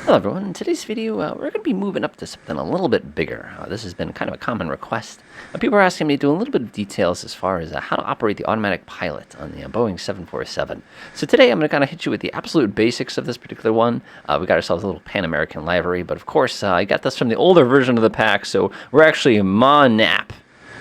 Hello everyone, in today's video we're going to be moving up to something a little bit bigger. This has been kind of a common request. People are asking me to do a little bit of details as far as how to operate the automatic pilot on the Boeing 747. So today I'm going to kind of hit you with the absolute basics of this particular one. We got ourselves a little Pan American livery, but of course I got this from the older version of the pack, so we're actually Ma-nap.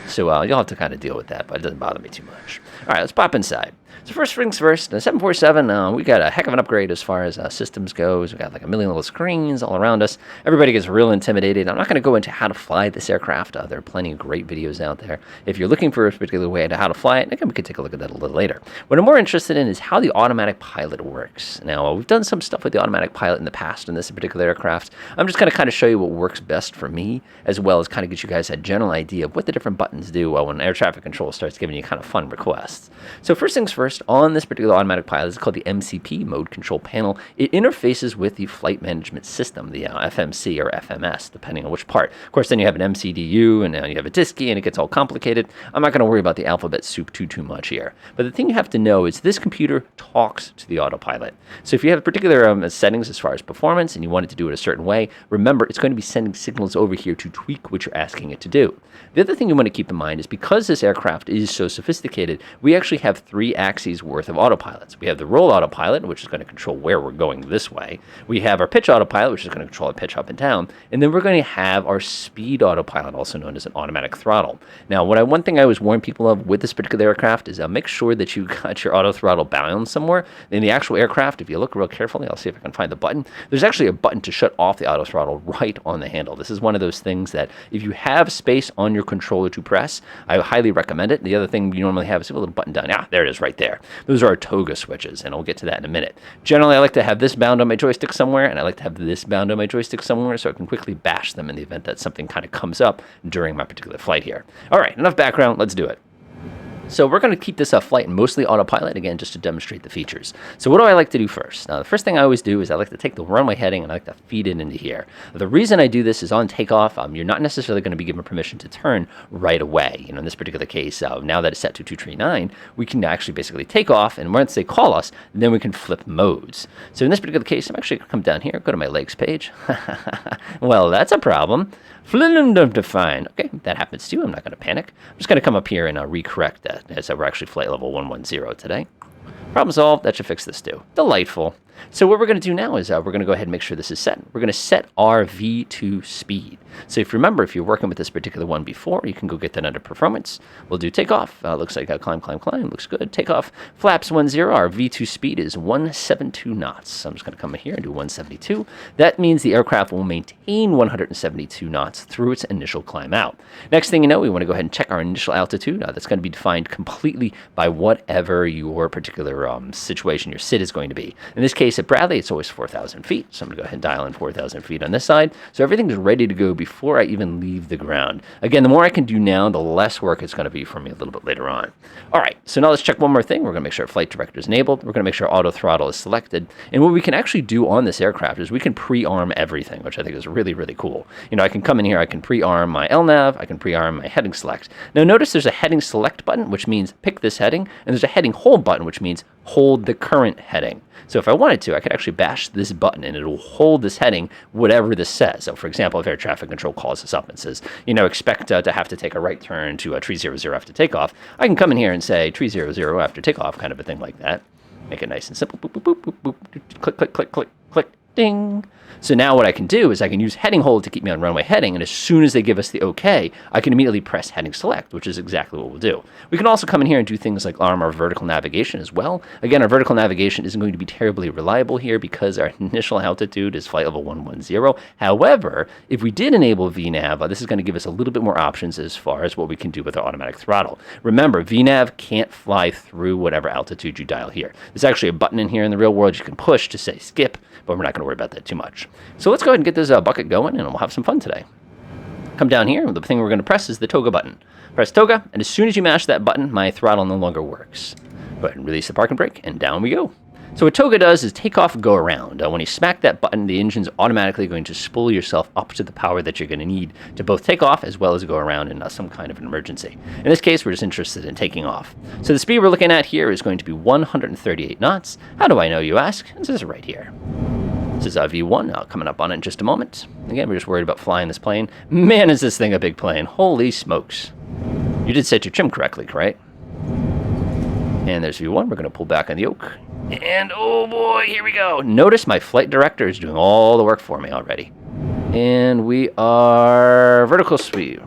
So you'll have to kind of deal with that, but it doesn't bother me too much. All right, let's pop inside. So first things first, the 747, we got a heck of an upgrade as far as systems goes. We got like a million little screens all around us. Everybody gets real intimidated. I'm not going to go into how to fly this aircraft. There are plenty of great videos out there. If you're looking for a particular way to how to fly it, again, we can take a look at that a little later. What I'm more interested in is how the automatic pilot works. Now, we've done some stuff with the automatic pilot in the past in this particular aircraft. I'm just going to kind of show you what works best for me, as well as kind of get you guys a general idea of what the different buttons do when air traffic control starts giving you kind of fun requests. So first things first, on this particular automatic pilot, it's called the MCP, Mode Control Panel. It interfaces with the Flight Management System, the FMC or FMS, depending on which part. Of course, then you have an MCDU, and now you have a DISCI, and it gets all complicated. I'm not going to worry about the alphabet soup too much here. But the thing you have to know is this computer talks to the autopilot. So if you have particular settings as far as performance, and you want it to do it a certain way, remember, it's going to be sending signals over here to tweak what you're asking it to do. The other thing you want to keep in mind is because this aircraft is so sophisticated, we actually have 3 axes worth of autopilots. We have the roll autopilot, which is going to control where we're going this way. We have our pitch autopilot, which is going to control our pitch up and down. And then we're going to have our speed autopilot, also known as an automatic throttle. Now, one thing I always warn people of with this particular aircraft is make sure that you got your auto throttle bound somewhere. In the actual aircraft, if you look real carefully, I'll see if I can find the button. There's actually a button to shut off the auto throttle right on the handle. This is one of those things that if you have space on your controller to press, I highly recommend it. The other thing you normally have is a little button down. Ah, there it is right there. Those are our toga switches, and I'll get to that in a minute. Generally, I like to have this bound on my joystick somewhere, and I like to have this bound on my joystick somewhere so I can quickly bash them in the event that something kind of comes up during my particular flight here. All right, enough background. Let's do it. So we're going to keep this flight mostly autopilot, again, just to demonstrate the features. So what do I like to do first? Now, the first thing I always do is I like to take the runway heading and I like to feed it into here. The reason I do this is on takeoff, you're not necessarily going to be given permission to turn right away. In this particular case, now that it's set to 239, we can actually basically take off, and once they call us, then we can flip modes. So in this particular case, I'm actually going to come down here, go to my legs page. Well, that's a problem. Defined. Okay, that happens too. I'm not going to panic. I'm just going to come up here and recorrect that, as we're actually flight level 110 today. Problem solved. That should fix this too. Delightful. So what we're going to do now is we're going to go ahead and make sure this is set. We're going to set our V2 speed. So if you remember, if you're working with this particular one before, you can go get that under performance. We'll do takeoff. Looks like climb. Looks good. Takeoff. Flaps 10. Our V2 speed is 172 knots. So I'm just going to come in here and do 172. That means the aircraft will maintain 172 knots through its initial climb out. Next thing you know, we want to go ahead and check our initial altitude. That's going to be defined completely by whatever your particular situation, your SID is going to be. In this case, at Bradley, it's always 4,000 feet. So I'm going to go ahead and dial in 4,000 feet on this side. So everything's ready to go before I even leave the ground. Again, the more I can do now, the less work it's going to be for me a little bit later on. All right, so now let's check one more thing. We're going to make sure flight director is enabled. We're going to make sure auto throttle is selected. And what we can actually do on this aircraft is we can pre-arm everything, which I think is really, really cool. I can come in here, I can pre-arm my LNAV, I can pre-arm my heading select. Now notice there's a heading select button, which means pick this heading, and there's a heading hold button, which means hold the current heading. So if I wanted to, I could actually bash this button and it will hold this heading, whatever this says. So for example, if air traffic control calls us up and says, expect to have to take a right turn to 300 after takeoff, I can come in here and say 300 after takeoff, kind of a thing like that. Make it nice and simple. Boop, boop, boop, boop, boop. Click, click, click, click, click, ding. So now what I can do is I can use heading hold to keep me on runway heading, and as soon as they give us the OK, I can immediately press heading select, which is exactly what we'll do. We can also come in here and do things like arm our vertical navigation as well. Again, our vertical navigation isn't going to be terribly reliable here because our initial altitude is flight level 110. However, if we did enable VNAV, this is going to give us a little bit more options as far as what we can do with our automatic throttle. Remember, VNAV can't fly through whatever altitude you dial here. There's actually a button in here in the real world you can push to say skip, but we're not going to worry about that too much. So let's go ahead and get this bucket going, and we'll have some fun today. Come down here, and the thing we're going to press is the toga button. Press toga, and as soon as you mash that button, my throttle no longer works. Go ahead and release the parking brake, and down we go. So what toga does is take off and go around. When you smack that button, the engine's automatically going to spool yourself up to the power that you're going to need to both take off as well as go around in some kind of an emergency. In this case, we're just interested in taking off. So the speed we're looking at here is going to be 138 knots. How do I know, you ask? It says it right here. This is V1 coming up on it in just a moment. Again, we're just worried about flying this plane. Man, is this thing a big plane. Holy smokes. You did set your trim correctly, right? And there's V1. We're going to pull back on the yoke. And oh boy, here we go. Notice my flight director is doing all the work for me already. And we are vertical speed.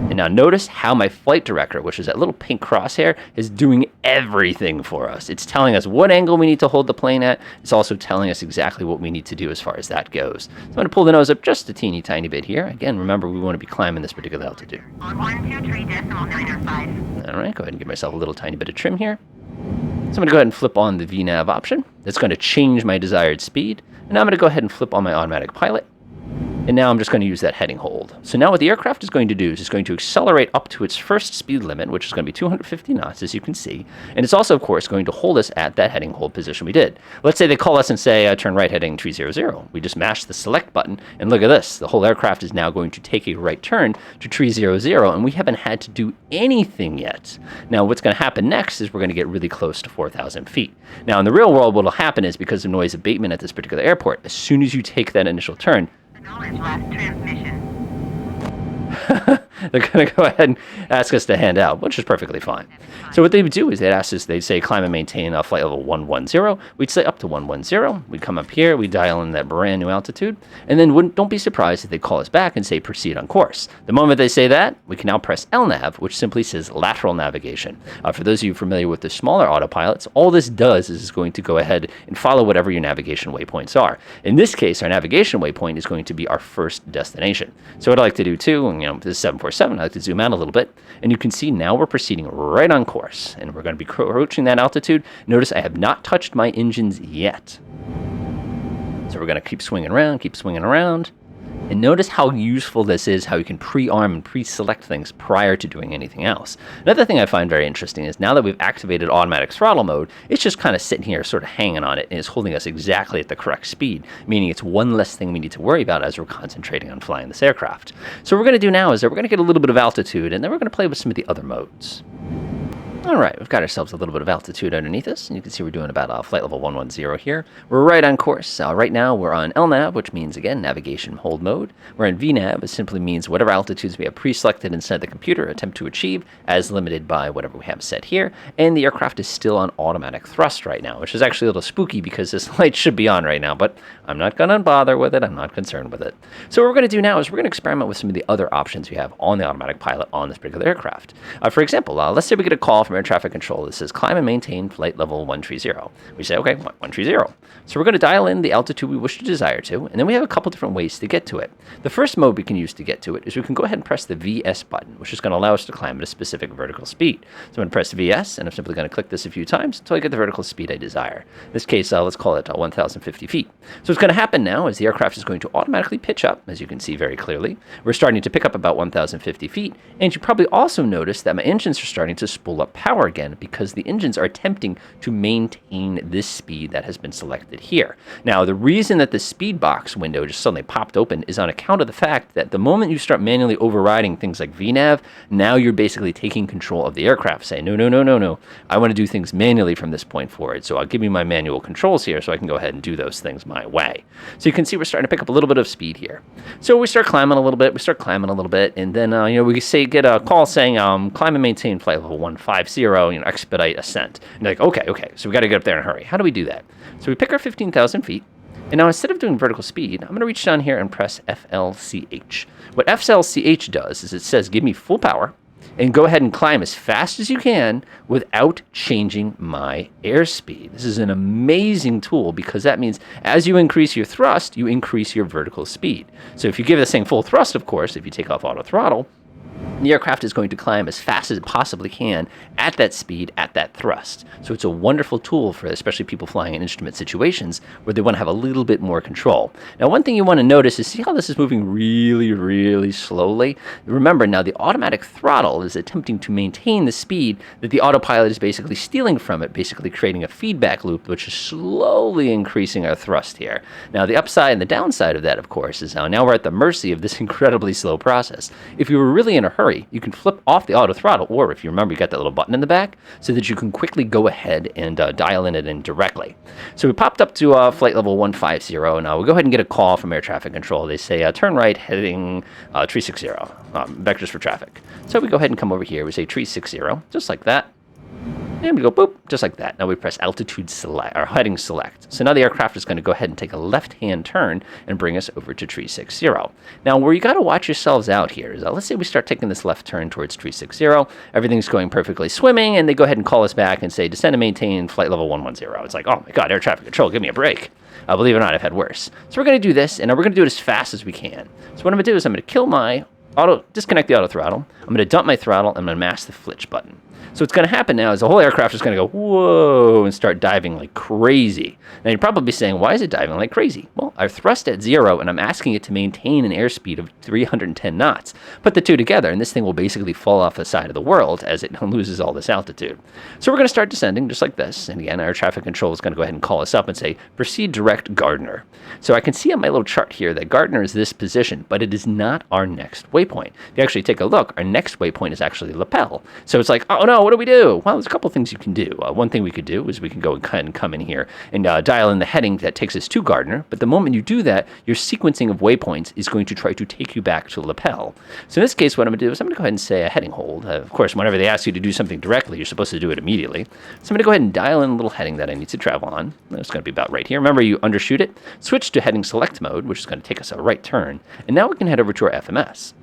And now notice how my flight director, which is that little pink crosshair, is doing everything for us. It's telling us what angle we need to hold the plane at. It's also telling us exactly what we need to do as far as that goes. So I'm going to pull the nose up just a teeny tiny bit here. Again, remember, we want to be climbing this particular altitude. On 123.905. All right, go ahead and give myself a little tiny bit of trim here. So I'm going to go ahead and flip on the VNAV option. That's going to change my desired speed. And now I'm going to go ahead and flip on my automatic pilot. And now I'm just going to use that heading hold. So now what the aircraft is going to do is it's going to accelerate up to its first speed limit, which is going to be 250 knots, as you can see. And it's also, of course, going to hold us at that heading hold position we did. Let's say they call us and say, turn right heading 300. We just mash the select button, and look at this. The whole aircraft is now going to take a right turn to 300, and we haven't had to do anything yet. Now, what's going to happen next is we're going to get really close to 4,000 feet. Now, in the real world, what will happen is because of noise abatement at this particular airport, as soon as you take that initial turn, Last transmission. they're going to go ahead and ask us to hand out, which is perfectly fine. So what they would do is they'd ask us, they'd say climb and maintain flight level 110. We'd say up to 110. We'd come up here, we'd dial in that brand new altitude, and then don't be surprised if they call us back and say proceed on course. The moment they say that, we can now press LNAV, which simply says lateral navigation. For those of you familiar with the smaller autopilots, all this does is it's going to go ahead and follow whatever your navigation waypoints are. In this case, our navigation waypoint is going to be our first destination. So what I like to do too, and this is 747, I like to zoom out a little bit, and you can see now we're proceeding right on course, and we're going to be approaching that altitude. Notice I have not touched my engines yet. So we're going to keep swinging around, and notice how useful this is, how you can pre-arm and pre-select things prior to doing anything else. Another thing I find very interesting is now that we've activated automatic throttle mode, it's just kind of sitting here sort of hanging on it and is holding us exactly at the correct speed, meaning it's one less thing we need to worry about as we're concentrating on flying this aircraft. So what we're going to do now is that we're going to get a little bit of altitude, and then we're going to play with some of the other modes. All right, we've got ourselves a little bit of altitude underneath us, and you can see we're doing about flight level 110 here. We're right on course. Right now, we're on LNAV, which means, again, navigation hold mode. We're in VNAV, which simply means whatever altitudes we have pre-selected inside the computer attempt to achieve, as limited by whatever we have set here. And the aircraft is still on automatic thrust right now, which is actually a little spooky because this light should be on right now, but I'm not going to bother with it. I'm not concerned with it. So what we're going to do now is we're going to experiment with some of the other options we have on the automatic pilot on this particular aircraft. For example, let's say we get a call from air traffic control that says climb and maintain flight level 130. We say, okay, 130. So we're going to dial in the altitude we wish to desire to, and then we have a couple different ways to get to it. The first mode we can use to get to it is we can go ahead and press the VS button, which is going to allow us to climb at a specific vertical speed. So I'm going to press VS, and I'm simply going to click this a few times until I get the vertical speed I desire. In this case, let's call it 1,050 feet. So what's going to happen now is the aircraft is going to automatically pitch up, as you can see very clearly. We're starting to pick up about 1,050 feet, and you probably also notice that my engines are starting to spool up power again because the engines are attempting to maintain this speed that has been selected here. Now, the reason that the speed box window just suddenly popped open is on account of the fact that the moment you start manually overriding things like VNAV, now you're basically taking control of the aircraft, saying, no, I want to do things manually from this point forward. So I'll give you my manual controls here so I can go ahead and do those things my way. So you can see we're starting to pick up a little bit of speed here. So we start climbing a little bit, and then we get a call saying climb and maintain flight level 150, expedite ascent. And you're like, okay, so we got to get up there in a hurry. How do we do that? So we pick our 15,000 feet, and now instead of doing vertical speed, I'm going to reach down here and press FLCH. What FLCH does is it says give me full power, and go ahead and climb as fast as you can without changing my airspeed. This is an amazing tool because that means as you increase your thrust, you increase your vertical speed. So if you give this thing full thrust, of course, if you take off auto throttle, the aircraft is going to climb as fast as it possibly can at that speed, at that thrust. So it's a wonderful tool for especially people flying in instrument situations where they want to have a little bit more control. Now, one thing you want to notice is see how this is moving really, really slowly? Remember, now the automatic throttle is attempting to maintain the speed that the autopilot is basically stealing from it, basically creating a feedback loop, which is slowly increasing our thrust here. Now, the upside and the downside of that, of course, is now we're at the mercy of this incredibly slow process. If you were really in a hurry, hurry, you can flip off the auto throttle, or if you remember, you got that little button in the back, so that you can quickly go ahead and dial in directly. So we popped up to flight level 150, and we'll go ahead and get a call from air traffic control. They say, turn right, heading 360, vectors for traffic. So we go ahead and come over here. We say 360, just like that. And we go boop, just like that. Now we press altitude select, or heading select. So now the aircraft is going to go ahead and take a left-hand turn and bring us over to 360. Now where you got to watch yourselves out here is, let's say we start taking this left turn towards 360. Everything's going perfectly swimming, and they go ahead and call us back and say, descend and maintain flight level 110. It's like, oh my God, air traffic control, give me a break. Believe it or not, I've had worse. So we're going to do this, and we're going to do it as fast as we can. So what I'm going to do is I'm going to kill my disconnect the auto throttle. I'm going to dump my throttle, and I'm going to mash the flitch button. So what's going to happen now is the whole aircraft is going to go, whoa, and start diving like crazy. Now you're probably saying, why is it diving like crazy? Well, I've thrust at 0, and I'm asking it to maintain an airspeed of 310 knots. Put the two together, and this thing will basically fall off the side of the world as it loses all this altitude. So we're going to start descending just like this. And again, our traffic control is going to go ahead and call us up and say, proceed direct Gardner. So I can see on my little chart here that Gardner is this position, but it is not our next waypoint. If you actually take a look, our next waypoint is actually lapel. So it's like, oh no, what do we do? Well, there's a couple things you can do. One thing we could do is we can go and come in here and dial in the heading that takes us to Gardner. But the moment you do that, your sequencing of waypoints is going to try to take you back to lapel. So in this case, what I'm going to do is I'm going to go ahead and say a heading hold. Of course, whenever they ask you to do something directly, you're supposed to do it immediately. So I'm going to go ahead and dial in a little heading that I need to travel on. It's going to be about right here. Remember, you undershoot it, switch to heading select mode, which is going to take us a right turn. And now we can head over to our FMS.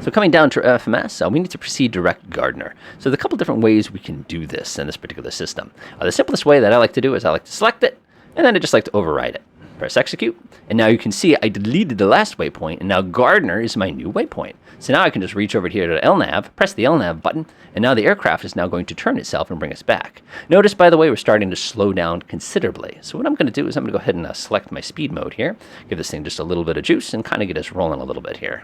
So coming down to FMS, we need to proceed direct Gardner. So there's a couple different ways we can do this in this particular system. The simplest way that I like to do is I like to select it, and then I just like to override it. Press execute, and now you can see I deleted the last waypoint, and now Gardner is my new waypoint. So now I can just reach over here to LNAV, press the LNAV button, and now the aircraft is now going to turn itself and bring us back. Notice, by the way, we're starting to slow down considerably. So what I'm going to do is I'm going to go ahead and select my speed mode here, give this thing just a little bit of juice, and kind of get us rolling a little bit here.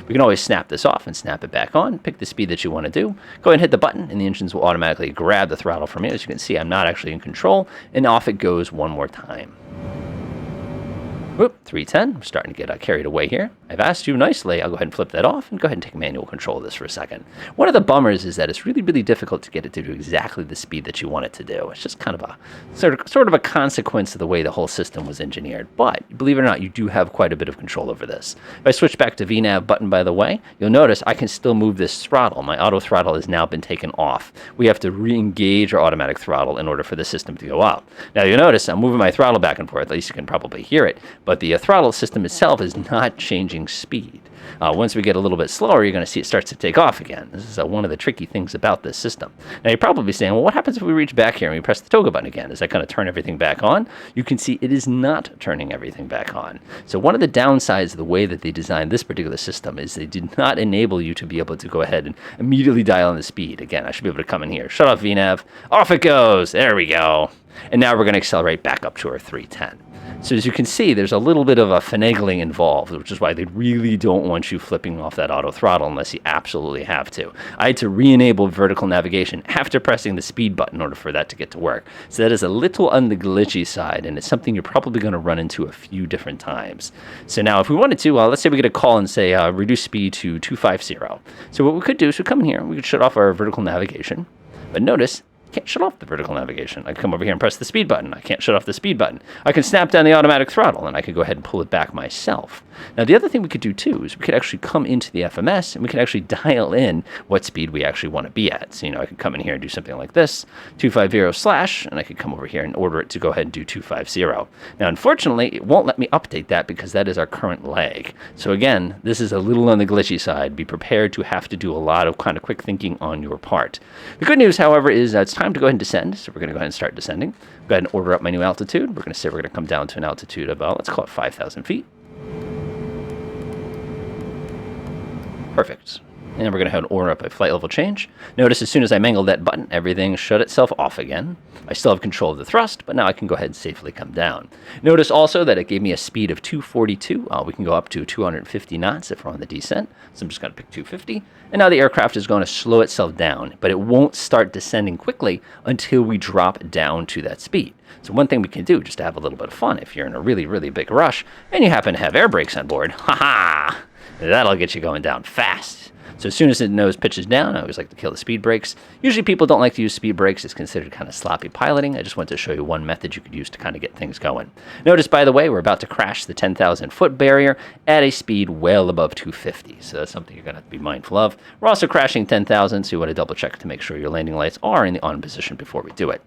We can always snap this off and snap it back on, pick the speed that you want to do, go ahead and hit the button, and the engines will automatically grab the throttle from you. As you can see, I'm not actually in control, and off it goes one more time. Whoop, 310. I'm starting to get carried away here. I've asked you nicely. I'll go ahead and flip that off and go ahead and take manual control of this for a second. One of the bummers is that it's really, really difficult to get it to do exactly the speed that you want it to do. It's just kind of a sort of a consequence of the way the whole system was engineered. But believe it or not, you do have quite a bit of control over this. If I switch back to VNAV button, by the way, you'll notice I can still move this throttle. My auto throttle has now been taken off. We have to re-engage our automatic throttle in order for the system to go up. Now you'll notice I'm moving my throttle back and forth. At least you can probably hear it. But the throttle system itself is not changing speed. Once we get a little bit slower, you're going to see it starts to take off again. This is one of the tricky things about this system. Now, you're probably saying, well, what happens if we reach back here and we press the toggle button again? Does that kind of turn everything back on? You can see it is not turning everything back on. So one of the downsides of the way that they designed this particular system is they did not enable you to be able to go ahead and immediately dial in the speed. Again, I should be able to come in here, shut off VNAV, off it goes. There we go. And now we're going to accelerate back up to our 310. So as you can see, there's a little bit of a finagling involved, which is why they really don't want you flipping off that auto throttle unless you absolutely have to. I had to re-enable vertical navigation after pressing the speed button in order for that to get to work. So that is a little on the glitchy side, and it's something you're probably going to run into a few different times. So now if we wanted to, let's say we get a call and say reduce speed to 250. So what we could do is we come in here, we could shut off our vertical navigation, but notice, can't shut off the vertical navigation. I can come over here and press the speed button. I can't shut off the speed button. I can snap down the automatic throttle, and I could go ahead and pull it back myself. Now, the other thing we could do, too, is we could actually come into the FMS, and we can actually dial in what speed we actually want to be at. So, I could come in here and do something like this, 250/, and I could come over here and order it to go ahead and do 250. Now, unfortunately, it won't let me update that because that is our current lag. So, again, this is a little on the glitchy side. Be prepared to have to do a lot of kind of quick thinking on your part. The good news, however, is it's time to go ahead and descend. So we're going to go ahead and start descending. Go ahead and order up my new altitude. We're going to say we're going to come down to an altitude of, let's call it 5,000 feet. Perfect. And we're going to go ahead and order up a flight level change. Notice as soon as I mangled that button, everything shut itself off again. I still have control of the thrust, but now I can go ahead and safely come down. Notice also that it gave me a speed of 242. We can go up to 250 knots if we're on the descent. So I'm just going to pick 250. And now the aircraft is going to slow itself down, but it won't start descending quickly until we drop down to that speed. So one thing we can do just to have a little bit of fun if you're in a really, really big rush and you happen to have air brakes on board, that'll get you going down fast. So as soon as the nose pitches down, I always like to kill the speed brakes. Usually people don't like to use speed brakes. It's considered kind of sloppy piloting. I just want to show you one method you could use to kind of get things going. Notice, by the way, we're about to crash the 10,000 foot barrier at a speed well above 250. So that's something you're going to have to be mindful of. We're also crashing 10,000, so you want to double check to make sure your landing lights are in the on position before we do it.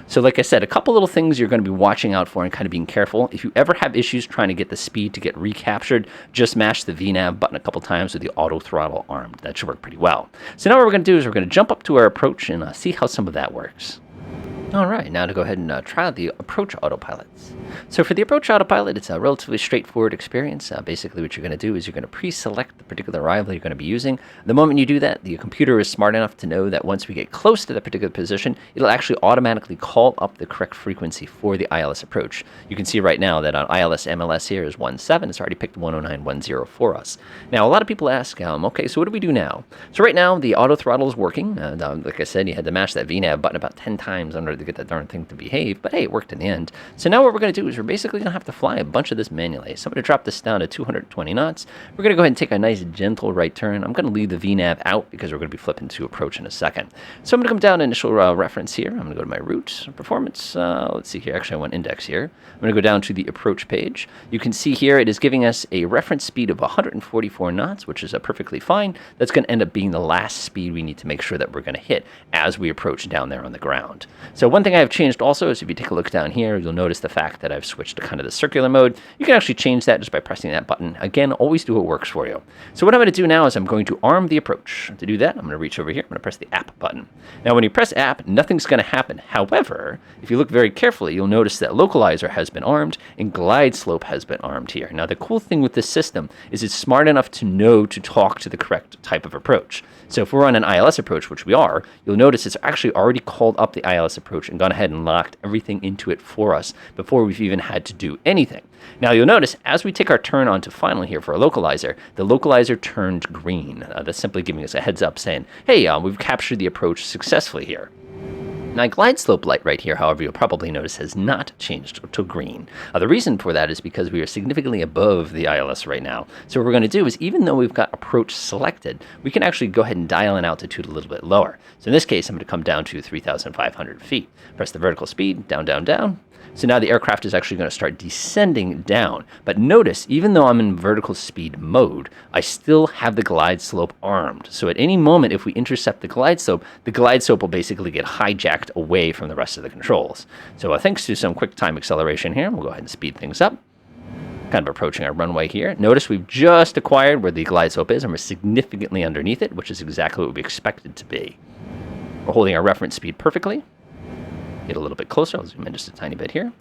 So like I said, a couple little things you're going to be watching out for and kind of being careful. If you ever have issues trying to get the speed to get recaptured, just mash the VNAV button a couple times with the auto throttle armed. That should work pretty well. So now what we're going to do is we're going to jump up to our approach and see how some of that works. All right, now to go ahead and try out the approach autopilots. So for the approach autopilot, it's a relatively straightforward experience. Basically what you're going to do is you're going to pre-select the particular arrival you're going to be using. The moment you do that, the computer is smart enough to know that once we get close to that particular position, it'll actually automatically call up the correct frequency for the ILS approach. You can see right now that on ILS MLS here is 17. It's already picked 10910 for us. Now, a lot of people ask, okay, so what do we do now? So right now, the auto throttle is working. Like I said, you had to mash that VNAV button about 10 times under to get that darn thing to behave, but hey, it worked in the end. So now what we're going to do is we're basically going to have to fly a bunch of this manually. So I'm going to drop this down to 220 knots. We're going to go ahead and take a nice gentle right turn. I'm going to leave the VNAV out because we're going to be flipping to approach in a second. So I'm going to come down to initial reference here. I'm going to go to my route, performance. Let's see here. Actually, I want index here. I'm going to go down to the approach page. You can see here it is giving us a reference speed of 144 knots, which is perfectly fine. That's going to end up being the last speed we need to make sure that we're going to hit as we approach down there on the ground. So one thing I have changed also is if you take a look down here, you'll notice the fact that I've switched to kind of the circular mode. You can actually change that just by pressing that button. Again, always do what works for you. So what I'm going to do now is I'm going to arm the approach. To do that, I'm going to reach over here. I'm going to press the app button. Now, when you press app, nothing's going to happen. However, if you look very carefully, you'll notice that localizer has been armed and glide slope has been armed here. Now, the cool thing with this system is it's smart enough to know to talk to the correct type of approach. So if we're on an ILS approach, which we are, you'll notice it's actually already called up the ILS approach and gone ahead and locked everything into it for us before we've even had to do anything. Now you'll notice as we take our turn onto final here for a localizer, the localizer turned green. That's simply giving us a heads up saying, hey, we've captured the approach successfully here. Now, glide slope light right here, however, you'll probably notice has not changed to green. The reason for that is because we are significantly above the ILS right now. So what we're going to do is, even though we've got approach selected, we can actually go ahead and dial in altitude a little bit lower. So in this case, I'm going to come down to 3,500 feet. Press the vertical speed, down, down, down. So now the aircraft is actually going to start descending down. But notice, even though I'm in vertical speed mode, I still have the glide slope armed. So at any moment, if we intercept the glide slope will basically get hijacked away from the rest of the controls. So thanks to some quick time acceleration here, we'll go ahead and speed things up. Kind of approaching our runway here. Notice we've just acquired where the glide slope is, and we're significantly underneath it, which is exactly what we expected to be. We're holding our reference speed perfectly. Get a little bit closer. I'll zoom in just a tiny bit here.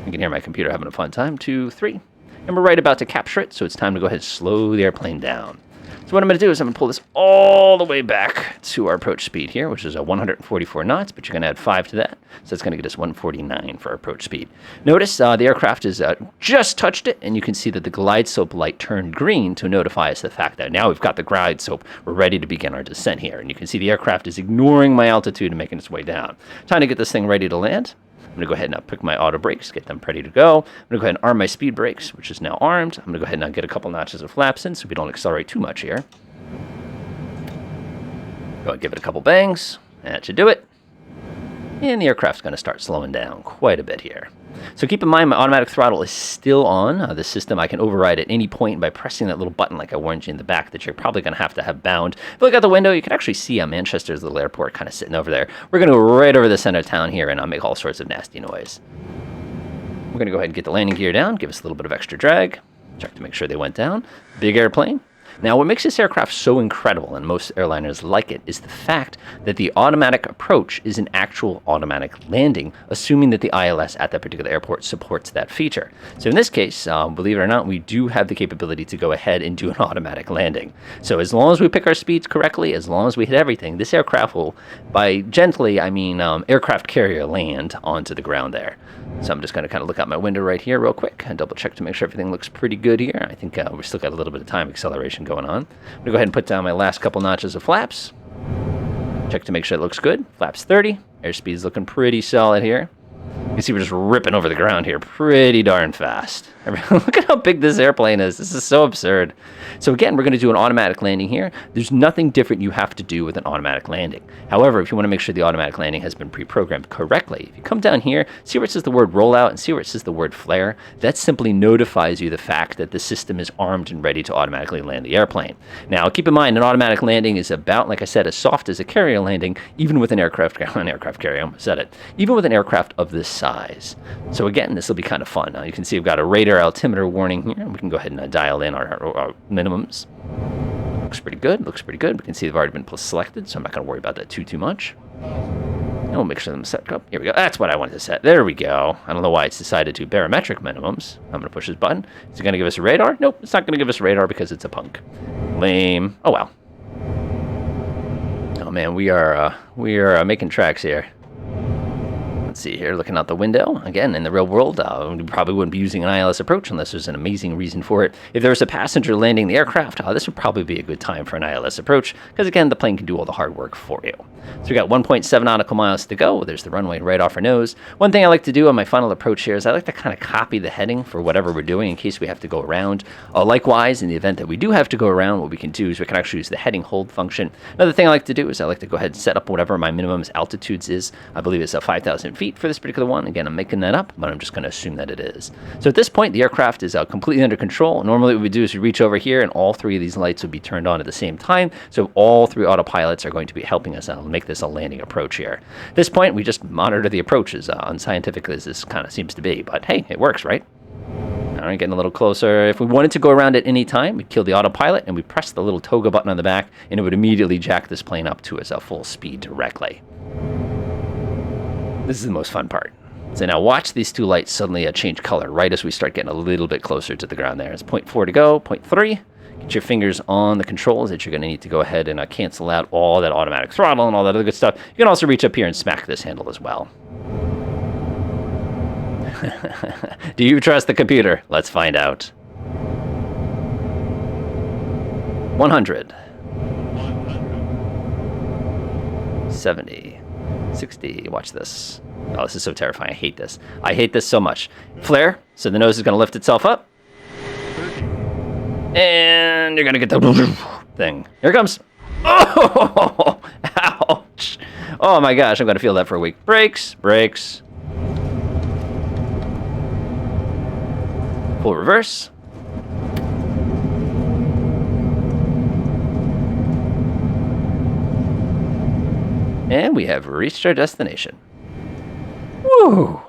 You can hear my computer having a fun time. 2, 3. And we're right about to capture it, so it's time to go ahead and slow the airplane down. So what I'm going to do is I'm going to pull this all the way back to our approach speed here, which is 144 knots, but you're going to add 5 to that. So it's going to get us 149 for our approach speed. Notice the aircraft has just touched it, and you can see that the glide slope light turned green to notify us the fact that now we've got the glide slope. We're ready to begin our descent here. And you can see the aircraft is ignoring my altitude and making its way down. Time to get this thing ready to land. I'm going to go ahead and pick my auto brakes, get them ready to go. I'm going to go ahead and arm my speed brakes, which is now armed. I'm going to go ahead and get a couple notches of flaps in so we don't accelerate too much here. Go ahead and give it a couple bangs. That should do it. And the aircraft's going to start slowing down quite a bit here. So keep in mind, my automatic throttle is still on. The system I can override at any point by pressing that little button like I warned you in the back that you're probably going to have bound. If you look out the window, you can actually see Manchester's little airport kind of sitting over there. We're going to go right over the center of town here and make all sorts of nasty noise. We're going to go ahead and get the landing gear down, give us a little bit of extra drag. Check to make sure they went down. Big airplane. Now, what makes this aircraft so incredible, and most airliners like it, is the fact that the automatic approach is an actual automatic landing, assuming that the ILS at that particular airport supports that feature. So in this case, believe it or not, we do have the capability to go ahead and do an automatic landing. So as long as we pick our speeds correctly, as long as we hit everything, this aircraft will, by gently, I mean aircraft carrier land onto the ground there. So I'm just going to kind of look out my window right here real quick and double check to make sure everything looks pretty good here. I think we've still got a little bit of time acceleration going on. I'm going to go ahead and put down my last couple notches of flaps. Check to make sure it looks good. Flaps 30. Airspeed's looking pretty solid here. You see we're just ripping over the ground here pretty darn fast. Look at how big this airplane is. This is so absurd. So again, we're going to do an automatic landing here. There's nothing different you have to do with an automatic landing. However, if you want to make sure the automatic landing has been pre-programmed correctly, if you come down here, see where it says the word rollout and see where it says the word flare, that simply notifies you the fact that the system is armed and ready to automatically land the airplane. Now, keep in mind, an automatic landing is about, like I said, as soft as a carrier landing, even with an aircraft carrier, I almost said it, even with an aircraft of this size. So again, this will be kind of fun. Now, you can see we've got a radar altimeter warning here. We can go ahead and dial in our minimums. Looks pretty good. Looks pretty good. We can see they've already been selected, so I'm not going to worry about that too much. And we'll make sure them set up. Here we go. That's what I wanted to set. There we go. I don't know why it's decided to barometric minimums. I'm going to push this button. Is it going to give us a radar? Nope, it's not going to give us a radar because it's a punk. Lame. Oh well. Oh man, we are making tracks here. Let's see here, looking out the window. Again, in the real world, we probably wouldn't be using an ILS approach unless there's an amazing reason for it. If there was a passenger landing the aircraft, this would probably be a good time for an ILS approach, because again, the plane can do all the hard work for you. So we got 1.7 nautical miles to go. There's the runway right off our nose. One thing I like to do on my final approach here is I like to kind of copy the heading for whatever we're doing in case we have to go around. Likewise, in the event that we do have to go around, what we can do is we can actually use the heading hold function. Another thing I like to do is I like to go ahead and set up whatever my minimum altitudes is. I believe it's 5,000 feet for this particular one. Again, I'm making that up, but I'm just going to assume that it is. So at this point, the aircraft is completely under control. Normally what we do is we reach over here and all three of these lights would be turned on at the same time. So all three autopilots are going to be helping us out and make this a landing approach here. At this point, we just monitor the approaches, unscientific as this kind of seems to be, but hey, it works, right? All right, getting a little closer. If we wanted to go around at any time, we'd kill the autopilot and we press the little toga button on the back and it would immediately jack this plane up to its full speed directly. This is the most fun part. So now watch these two lights suddenly change color right as we start getting a little bit closer to the ground there. It's 0.4 to go, 0.3. Get your fingers on the controls that you're going to need to go ahead and cancel out all that automatic throttle and all that other good stuff. You can also reach up here and smack this handle as well. Do you trust the computer? Let's find out. 100. 70. 60. Watch this. Oh, this is so terrifying. I hate this. I hate this so much. Flare. So the nose is going to lift itself up. And you're going to get the thing. Here it comes. Oh, ouch. Oh my gosh, I'm going to feel that for a week. Brakes, brakes. Full reverse. And we have reached our destination. Woo!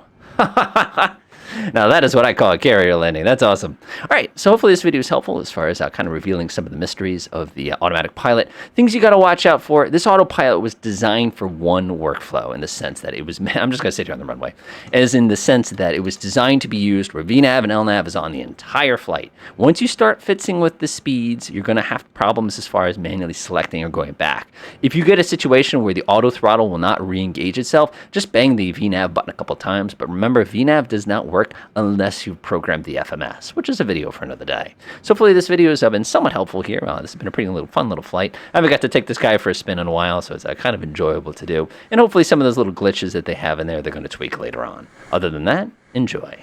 Now that is what I call a carrier landing. That's awesome. All right, so hopefully this video is helpful as far as kind of revealing some of the mysteries of the automatic pilot. Things you got to watch out for. This autopilot was designed for one workflow in the sense that it was, I'm just going to sit here on the runway, as in the sense that it was designed to be used where VNAV and LNAV is on the entire flight. Once you start fitzing with the speeds, you're going to have problems as far as manually selecting or going back. If you get a situation where the auto throttle will not re-engage itself, just bang the VNAV button a couple times. But remember, VNAV does not work unless you've programmed the FMS, which is a video for another day. So hopefully this video has been somewhat helpful here. This has been a pretty fun little flight. I haven't got to take this guy for a spin in a while, so it's kind of enjoyable to do. And hopefully some of those little glitches that they have in there, they're going to tweak later on. Other than that, enjoy.